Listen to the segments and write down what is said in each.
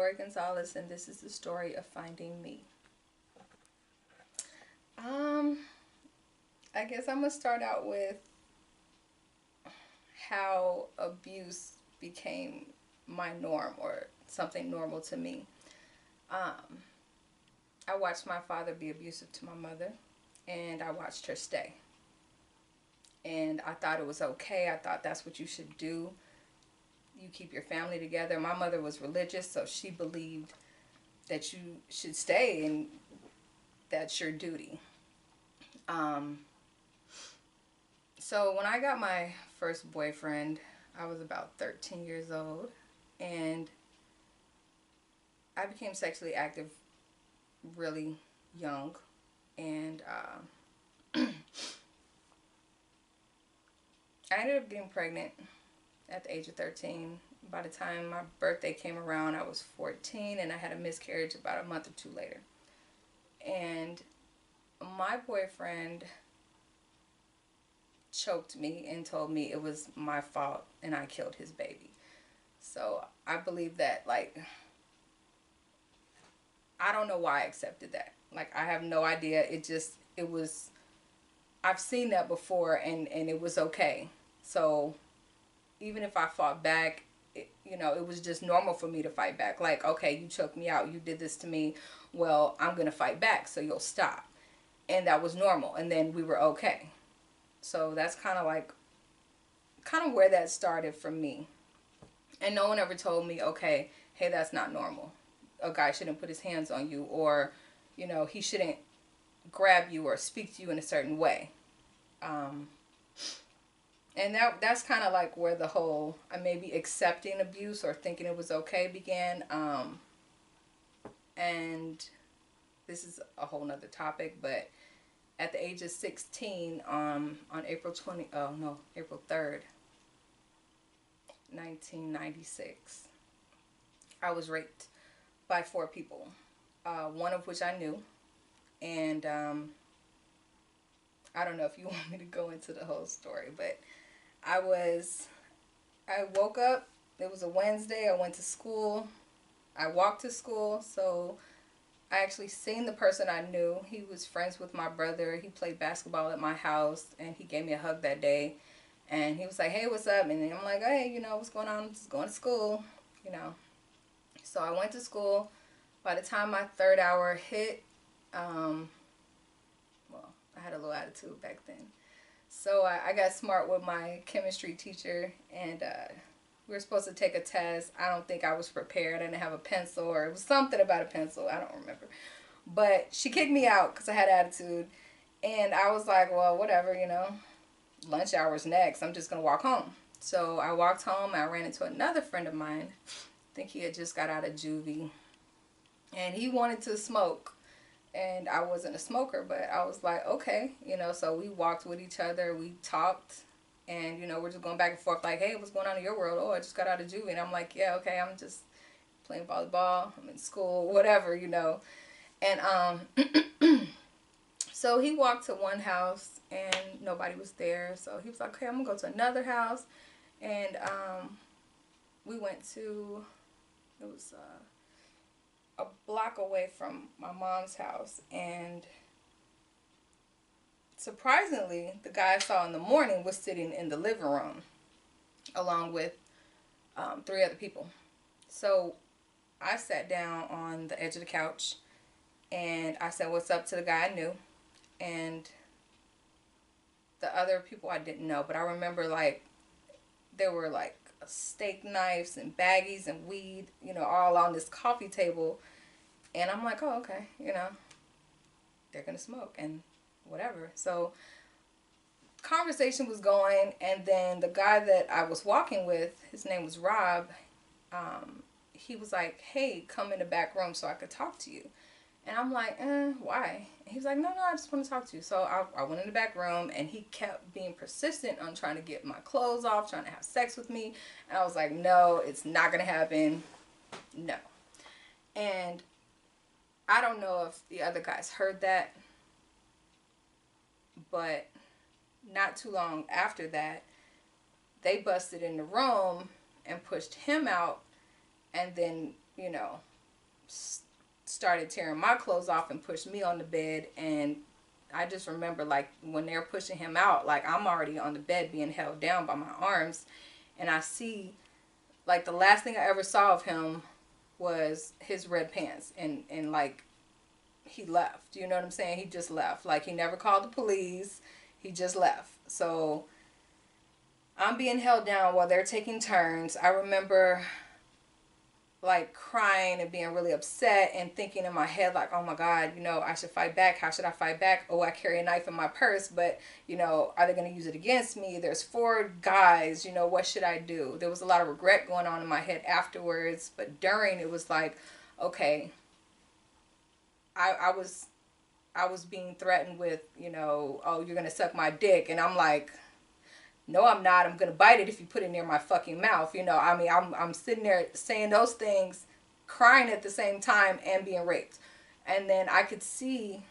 Lori Gonzalez, and this is the story of finding me. Um, I guess I'm gonna start out with how abuse became my norm or something normal to me. Um, I watched my father be abusive to my mother, and I watched her stay. And I thought it was okay. I thought that's what you should do. You keep your family together. My mother was religious, so she believed that you should stay and that's your duty. Um, so when I got my first boyfriend, I was about 13 years old, and I became sexually active really young, and I ended up getting pregnant at the age of 13. By the time my birthday came around, I was 14, and I had a miscarriage about a month or two later. And my boyfriend choked me and told me it was my fault and I killed his baby. So I believe that, like, I don't know why I accepted that. Like, I have no idea. It was, I've seen that before, and it was okay. So even if I fought back, it was just normal for me to fight back. Like, okay, you choked me out. You did this to me. Well, I'm going to fight back so you'll stop. And that was normal. And then we were okay. So that's kind of where that started for me. And no one ever told me, okay, hey, that's not normal. A guy shouldn't put his hands on you, or, he shouldn't grab you or speak to you in a certain way. Um, and that's kind of like where the whole maybe accepting abuse or thinking it was okay began. And this is a whole nother topic, but at the age of 16, on April 3rd, 1996, I was raped by 4 people, one of which I knew. And I don't know if you want me to go into the whole story, but I woke up, it was a Wednesday, I went to school, I walked to school, so I actually seen the person I knew. He was friends with my brother, he played basketball at my house, and he gave me a hug that day, and he was like, hey, what's up? And then I'm like, hey, what's going on? I'm just going to school, you know. So I went to school. By the time my third hour hit, well, I had a little attitude back then. So I got smart with my chemistry teacher, and we were supposed to take a test. I don't think I was prepared. I didn't have a pencil, or it was something about a pencil. I don't remember. But she kicked me out because I had attitude. And I was like, well, whatever, lunch hour's next. I'm just going to walk home. So I walked home. I ran into another friend of mine. I think he had just got out of juvie. And he wanted to smoke. And I wasn't a smoker, but I was like, okay, so we walked with each other, we talked, and, we're just going back and forth like, hey, what's going on in your world? Oh, I just got out of juvie. And I'm like, yeah, okay, I'm just playing volleyball, I'm in school, whatever, And so he walked to one house, and nobody was there, so he was like, okay, I'm going to go to another house, and we went to, it was a block away from my mom's house, and surprisingly, the guy I saw in the morning was sitting in the living room along with 3 other people. So I sat down on the edge of the couch, and I said what's up to the guy I knew, and the other people I didn't know, but I remember like there were like steak knives and baggies and weed, all on this coffee table. And I'm like, oh, okay, they're going to smoke and whatever. So conversation was going, and then the guy that I was walking with, his name was Rob, he was like, hey, come in the back room so I could talk to you. And I'm like, why? And he was like, no, I just want to talk to you. So I went in the back room, and he kept being persistent on trying to get my clothes off, trying to have sex with me. And I was like, no, it's not going to happen. No. And I don't know if the other guys heard that, but not too long after that, they busted in the room and pushed him out, and then, started tearing my clothes off and pushed me on the bed. And I just remember, like, when they're pushing him out, like, I'm already on the bed being held down by my arms. And I see, like, the last thing I ever saw of him was his red pants. And like, he left. You know what I'm saying? He just left. Like, he never called the police. He just left. So I'm being held down while they're taking turns. I remember, like, crying and being really upset and thinking in my head, like, oh my God, you know, I should fight back. How should I fight back? Oh, I carry a knife in my purse, but, you know, are they going to use it against me? There's 4 guys, you know, what should I do? There was a lot of regret going on in my head afterwards, but during, it was like, okay, I was being threatened with, you know, oh, you're going to suck my dick. And I'm like, no, I'm not. I'm going to bite it if you put it near my fucking mouth. You know, I mean, I'm sitting there saying those things, crying at the same time and being raped. And then I could see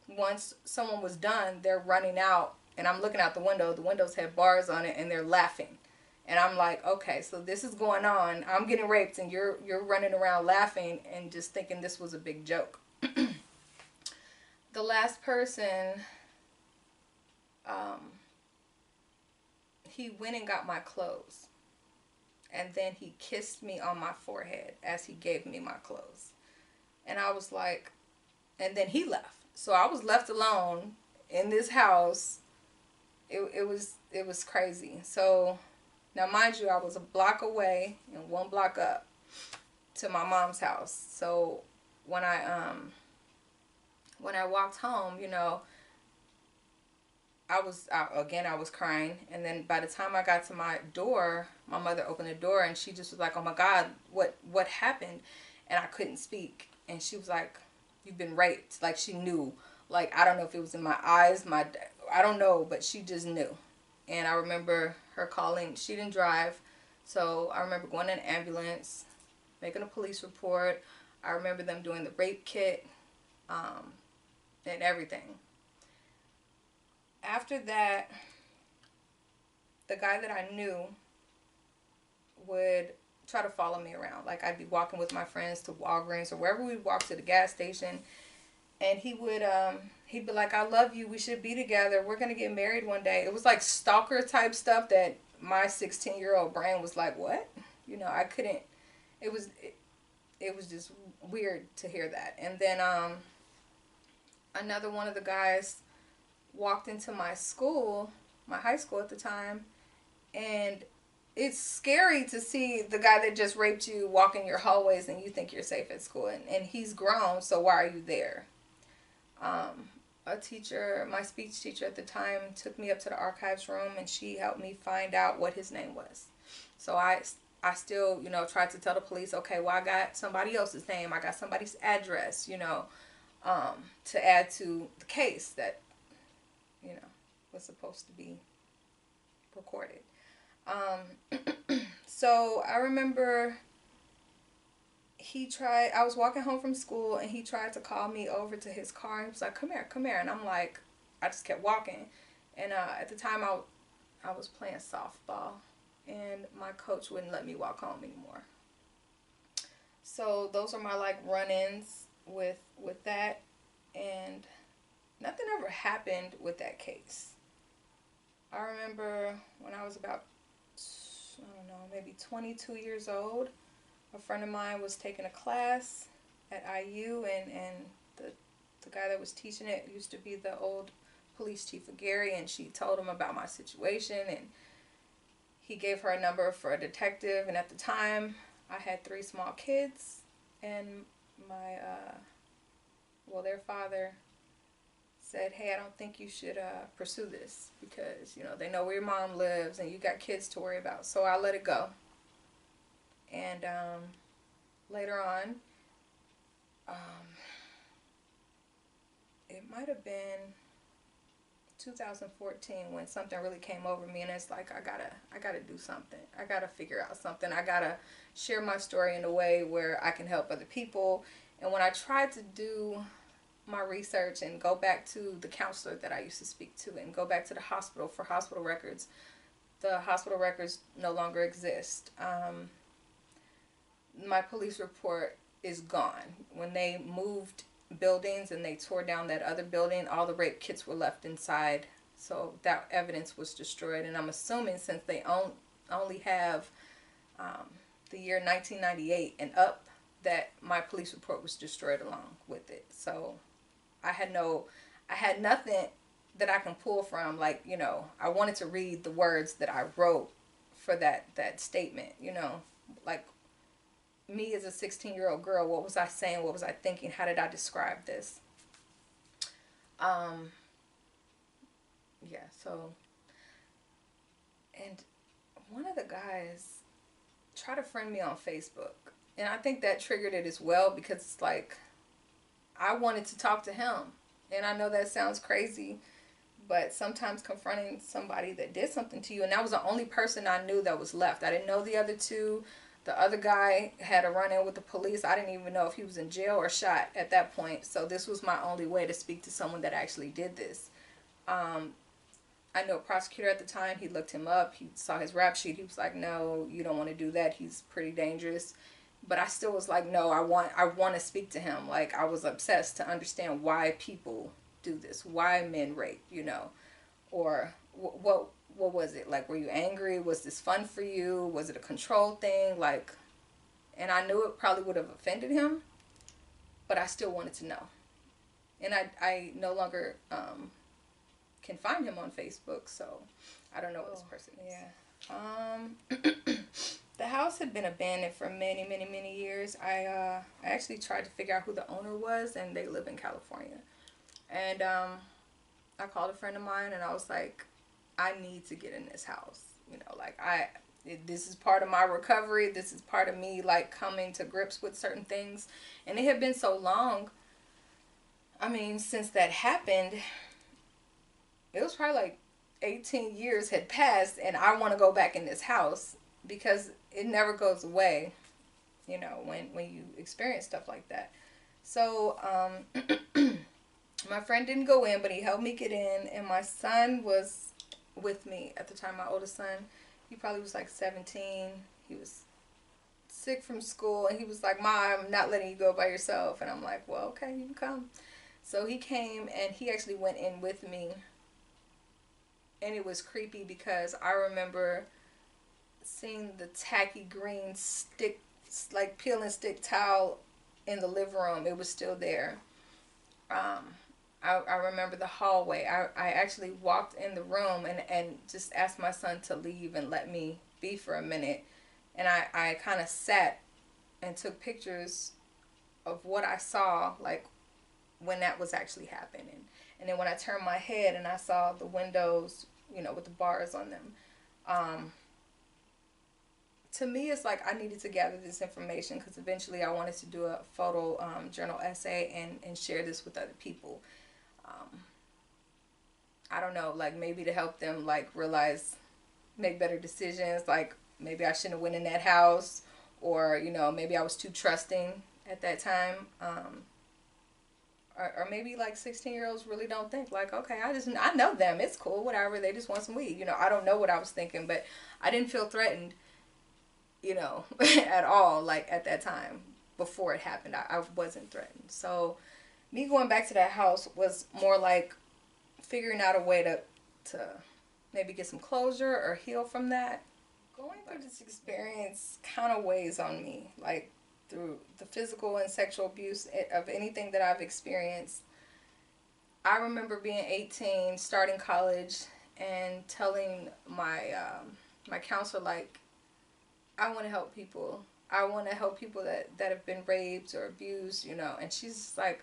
once someone was done, they're running out and I'm looking out the window. The windows had bars on it and they're laughing. And I'm like, okay, so this is going on. I'm getting raped and you're running around laughing and just thinking this was a big joke. The last person, he went and got my clothes. And then he kissed me on my forehead as he gave me my clothes. And I was like, and then he left. So I was left alone in this house. It was crazy. So now, mind you, I was a block away and 1 block up to my mom's house. So when I walked home, you know, I was crying. And then by the time I got to my door, my mother opened the door and she just was like, oh my God, what happened? And I couldn't speak. And she was like, you've been raped. Like, she knew. Like, I don't know if it was in my eyes, I don't know, but she just knew. And I remember her calling. She didn't drive. So I remember going in an ambulance, making a police report. I remember them doing the rape kit, and everything. After that, the guy that I knew would try to follow me around. Like, I'd be walking with my friends to Walgreens or wherever we'd walk, to the gas station. And he would, he'd be like, I love you. We should be together. We're going to get married one day. It was like stalker type stuff that my 16-year-old brain was like, what? You know, I couldn't, it was just weird to hear that. And then, another one of the guys walked into my school, my high school at the time, and it's scary to see the guy that just raped you walk in your hallways and you think you're safe at school. And he's grown, so why are you there? A teacher, my speech teacher at the time, took me up to the archives room and she helped me find out what his name was. So I still, you know, tried to tell the police, okay, well, I got somebody else's name. I got somebody's address, you know, to add to the case that, you know, was supposed to be recorded. So I remember I was walking home from school and he tried to call me over to his car and he was like, come here. And I'm like, I just kept walking. And at the time I was playing softball and my coach wouldn't let me walk home anymore. So those are my, like, run-ins with that. And nothing ever happened with that case. I remember when I was about, I don't know, maybe 22 years old, a friend of mine was taking a class at IU, and the guy that was teaching it used to be the old police chief of Gary, and she told him about my situation, and he gave her a number for a detective. And at the time, I had 3 small kids, and my, their father said, hey, I don't think you should pursue this because, you know, they know where your mom lives and you got kids to worry about. So I let it go. And later on, it might have been 2014 when something really came over me, and it's like, I gotta do something. I gotta figure out something. I gotta share my story in a way where I can help other people. And when I tried to do my research and go back to the counselor that I used to speak to and go back to the hospital for hospital records, the hospital records no longer exist. My police report is gone. When they moved buildings and they tore down that other building, all the rape kits were left inside. So that evidence was destroyed. And I'm assuming since they only have the year 1998 and up, that my police report was destroyed along with it. So I had nothing that I can pull from. Like, you know, I wanted to read the words that I wrote for that statement, you know, like me as a 16-year-old girl, what was I saying? What was I thinking? How did I describe this? Um, yeah, so, and one of the guys tried to friend me on Facebook. And I think that triggered it as well, because it's like, I wanted to talk to him. And I know that sounds crazy, but sometimes confronting somebody that did something to you, and that was the only person I knew that was left. I didn't know the other two. The other guy had a run-in with the police. I didn't even know if he was in jail or shot at that point. So this was my only way to speak to someone that actually did this. I know a prosecutor at the time. He looked him up. He saw his rap sheet. He was like, no, you don't want to do that. He's pretty dangerous. But I still was like, no, I want to speak to him. Like, I was obsessed to understand why people do this, why men rape, you know, or what was it? Like, were you angry? Was this fun for you? Was it a control thing? Like, and I knew it probably would have offended him, but I still wanted to know. And I no longer can find him on Facebook, so I don't know what this person is. Yeah. The house had been abandoned for many, many, many years. I actually tried to figure out who the owner was, and they live in California. And I called a friend of mine, and I was like, I need to get in this house. You know, like, this is part of my recovery. This is part of me, like, coming to grips with certain things. And it had been so long, I mean, since that happened, it was probably like 18 years had passed, and I want to go back in this house because it never goes away, you know, when you experience stuff like that. So, my friend didn't go in, but he helped me get in, and my son was with me at the time. My oldest son, he probably was like 17. He was sick from school, and he was like, Mom, I'm not letting you go by yourself. And I'm like, well, okay, you can come. So he came, and he actually went in with me, and it was creepy because I remember seeing the tacky green stick, like peel and stick towel in the living room. It was still there. I remember the hallway. I actually walked in the room and just asked my son to leave and let me be for a minute. And I kind of sat and took pictures of what I saw, like, when that was actually happening. And then when I turned my head and I saw the windows, you know, with the bars on them, to me, it's like I needed to gather this information because eventually I wanted to do a photo journal essay and share this with other people. I don't know, like, maybe to help them, like, realize, make better decisions. Like, maybe I shouldn't have went in that house, or, you know, maybe I was too trusting at that time. Or maybe, like, 16-year-olds really don't think, like, okay, I know them, it's cool, whatever, they just want some weed. You know, I don't know what I was thinking, but I didn't feel threatened, you know, at all, like, at that time. Before it happened, I wasn't threatened. So me going back to that house was more like figuring out a way to maybe get some closure or heal from that. Going through this experience kind of weighs on me, like, through the physical and sexual abuse of anything that I've experienced. I remember being 18, starting college, and telling my my counselor, like, I want to help people. I want to help people that have been raped or abused, you know. And she's like,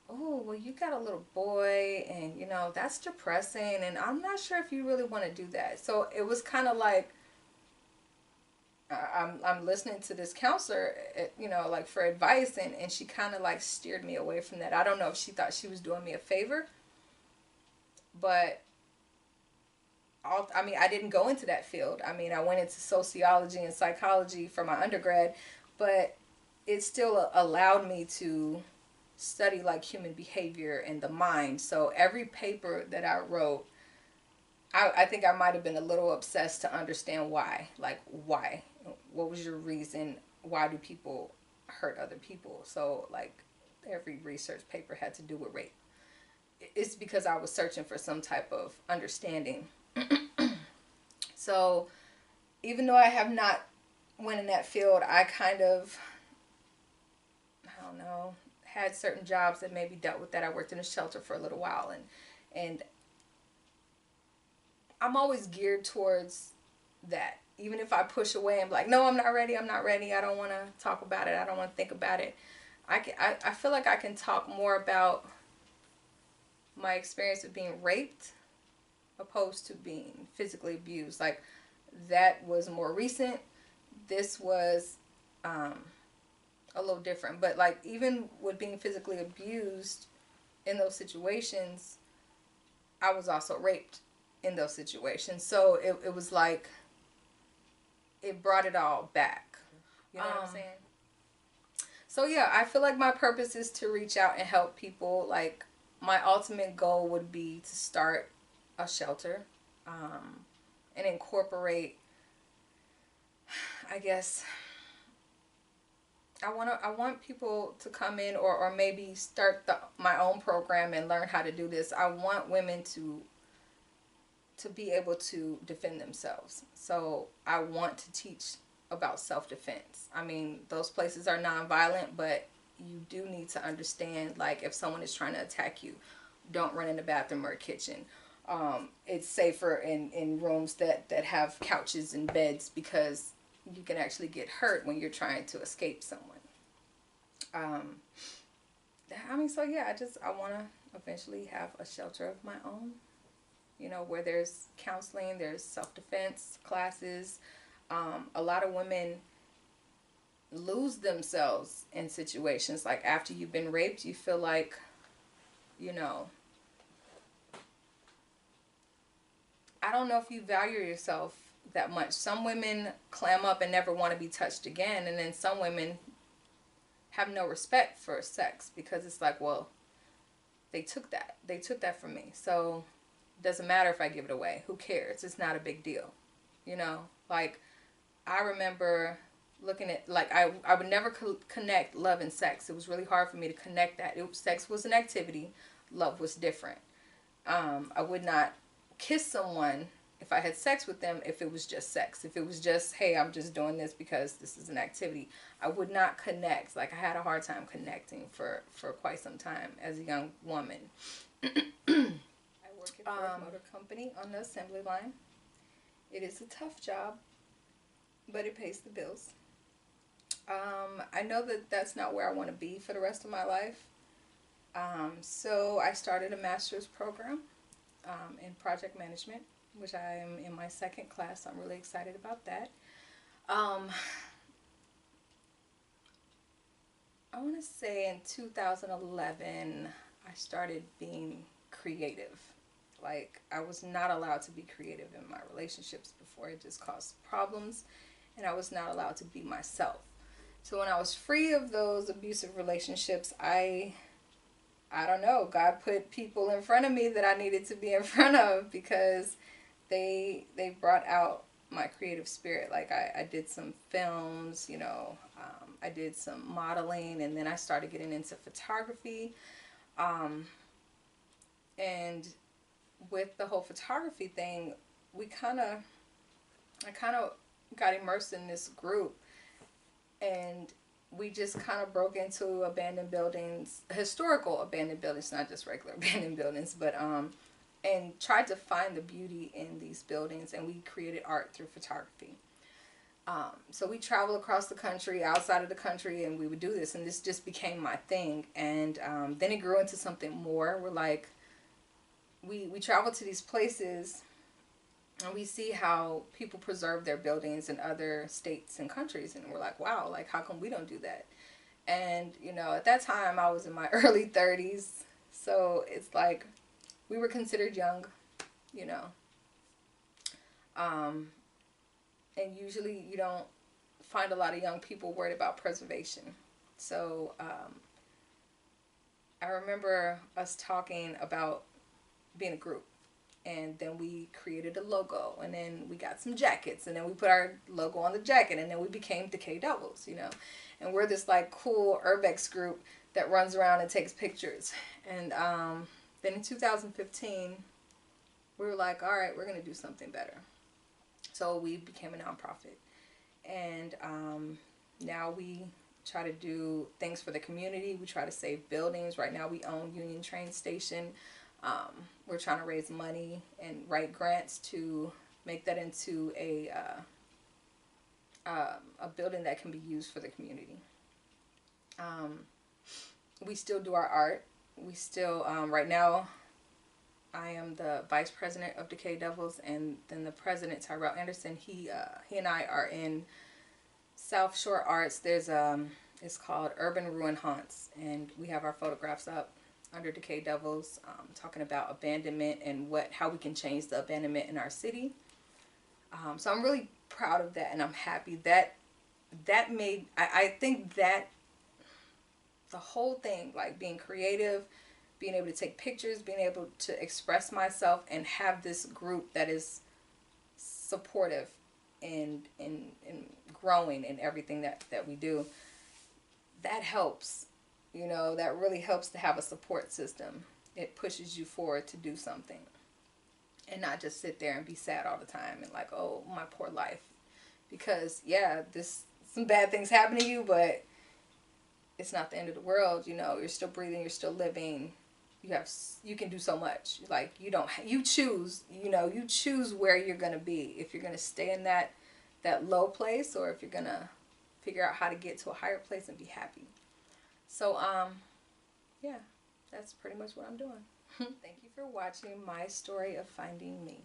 oh, well, you got a little boy, and, you know, that's depressing, and I'm not sure if you really want to do that. So it was kind of like, I'm listening to this counselor, you know, like, for advice, and she kind of, like, steered me away from that. I don't know if she thought she was doing me a favor, but I mean, I didn't go into that field. I mean, I went into sociology and psychology for my undergrad, but it still allowed me to study, like, human behavior and the mind. So every paper that I wrote, I think I might have been a little obsessed to understand why. Like, why? What was your reason? Why do people hurt other people. So like every research paper had to do with rape. It's because I was searching for some type of understanding. So even though I have not went in that field, I kind of, I don't know, had certain jobs that maybe dealt with that. I worked in a shelter for a little while, and I'm always geared towards that. Even if I push away and be like, no, I'm not ready, I don't want to talk about it, I don't want to think about it. I feel like I can talk more about my experience of being raped opposed to being physically abused. Like, that was more recent. This was a little different. But like, even with being physically abused in those situations, I was also raped in those situations. So it was like, it brought it all back. You know what I'm saying? So yeah, I feel like my purpose is to reach out and help people. Like, my ultimate goal would be to start a shelter, and incorporate, I guess, I want people to come in, or maybe start my own program and learn how to do this. I want women to be able to defend themselves. So I want to teach about self-defense. I mean, those places are nonviolent, but you do need to understand, like, if someone is trying to attack you, don't run in the bathroom or kitchen. It's safer in rooms that have couches and beds, because you can actually get hurt when you're trying to escape someone. I mean, so yeah, I want to eventually have a shelter of my own, you know, where there's counseling, there's self-defense classes. A lot of women lose themselves in situations. Like, after you've been raped, you feel like, you know, I don't know if you value yourself that much. Some women clam up and never want to be touched again, and then some women have no respect for sex, because it's like, well, they took that from me, so it doesn't matter if I give it away. Who cares? It's not a big deal, you know. Like, I remember looking at, like, I would never connect love and sex. It was really hard for me to connect that. Sex was an activity, love was different. I would not kiss someone if I had sex with them if it was just sex. If it was just, hey, I'm just doing this because this is an activity, I would not connect. Like, I had a hard time connecting for quite some time as a young woman. I work at Ford Motor Company on the assembly line. It is a tough job, but it pays the bills. I know that that's not where I want to be for the rest of my life. So I started a master's program in project management, which I am in my second class. I'm really excited about that. I want to say in 2011, I started being creative. Like, I was not allowed to be creative in my relationships before. It just caused problems, and I was not allowed to be myself. So when I was free of those abusive relationships, I don't know, God put people in front of me that I needed to be in front of, because they brought out my creative spirit. Like, I did some films, you know, I did some modeling, and then I started getting into photography. And with the whole photography thing, I kind of got immersed in this group, and we just kind of broke into abandoned buildings, historical abandoned buildings, not just regular abandoned buildings, but and tried to find the beauty in these buildings, and we created art through photography. So we traveled across the country, outside of the country, and we would do this, and this just became my thing. And then it grew into something more. We're like, we travel to these places, and we see how people preserve their buildings in other states and countries, and we're like, wow, like, how come we don't do that? And, you know, at that time I was in my early 30s, so it's like we were considered young, you know. And usually you don't find a lot of young people worried about preservation. So I remember us talking about being a group. and then we created a logo, and then we got some jackets, and then we put our logo on the jacket, and then we became Decay Devils, you know. And we're this like cool urbex group that runs around and takes pictures. And then in 2015 we were like, all right, we're gonna do something better. So we became a nonprofit, and now we try to do things for the community. We try to save buildings. Right now we own Union Train Station. We're trying to raise money and write grants to make that into a building that can be used for the community. We still do our art. We still, right now, I am the vice president of Decay Devils, and then the president, Tyrell Anderson, he and I are in South Shore Arts. There's it's called Urban Ruin Haunts, and we have our photographs up under Decay Devils, talking about abandonment and how we can change the abandonment in our city. So I'm really proud of that, and I'm happy that made, I think that the whole thing, like being creative, being able to take pictures, being able to express myself, and have this group that is supportive and growing in everything that we do, that helps. You know, that really helps to have a support system. It pushes you forward to do something and not just sit there and be sad all the time and like, oh, my poor life. Because yeah, some bad things happen to you, but it's not the end of the world. You know, you're still breathing, you're still living. You can do so much. Like, you choose, you know, you choose where you're going to be. If you're going to stay in that low place, or if you're going to figure out how to get to a higher place and be happy. So, yeah, that's pretty much what I'm doing. Thank you for watching my story of finding me.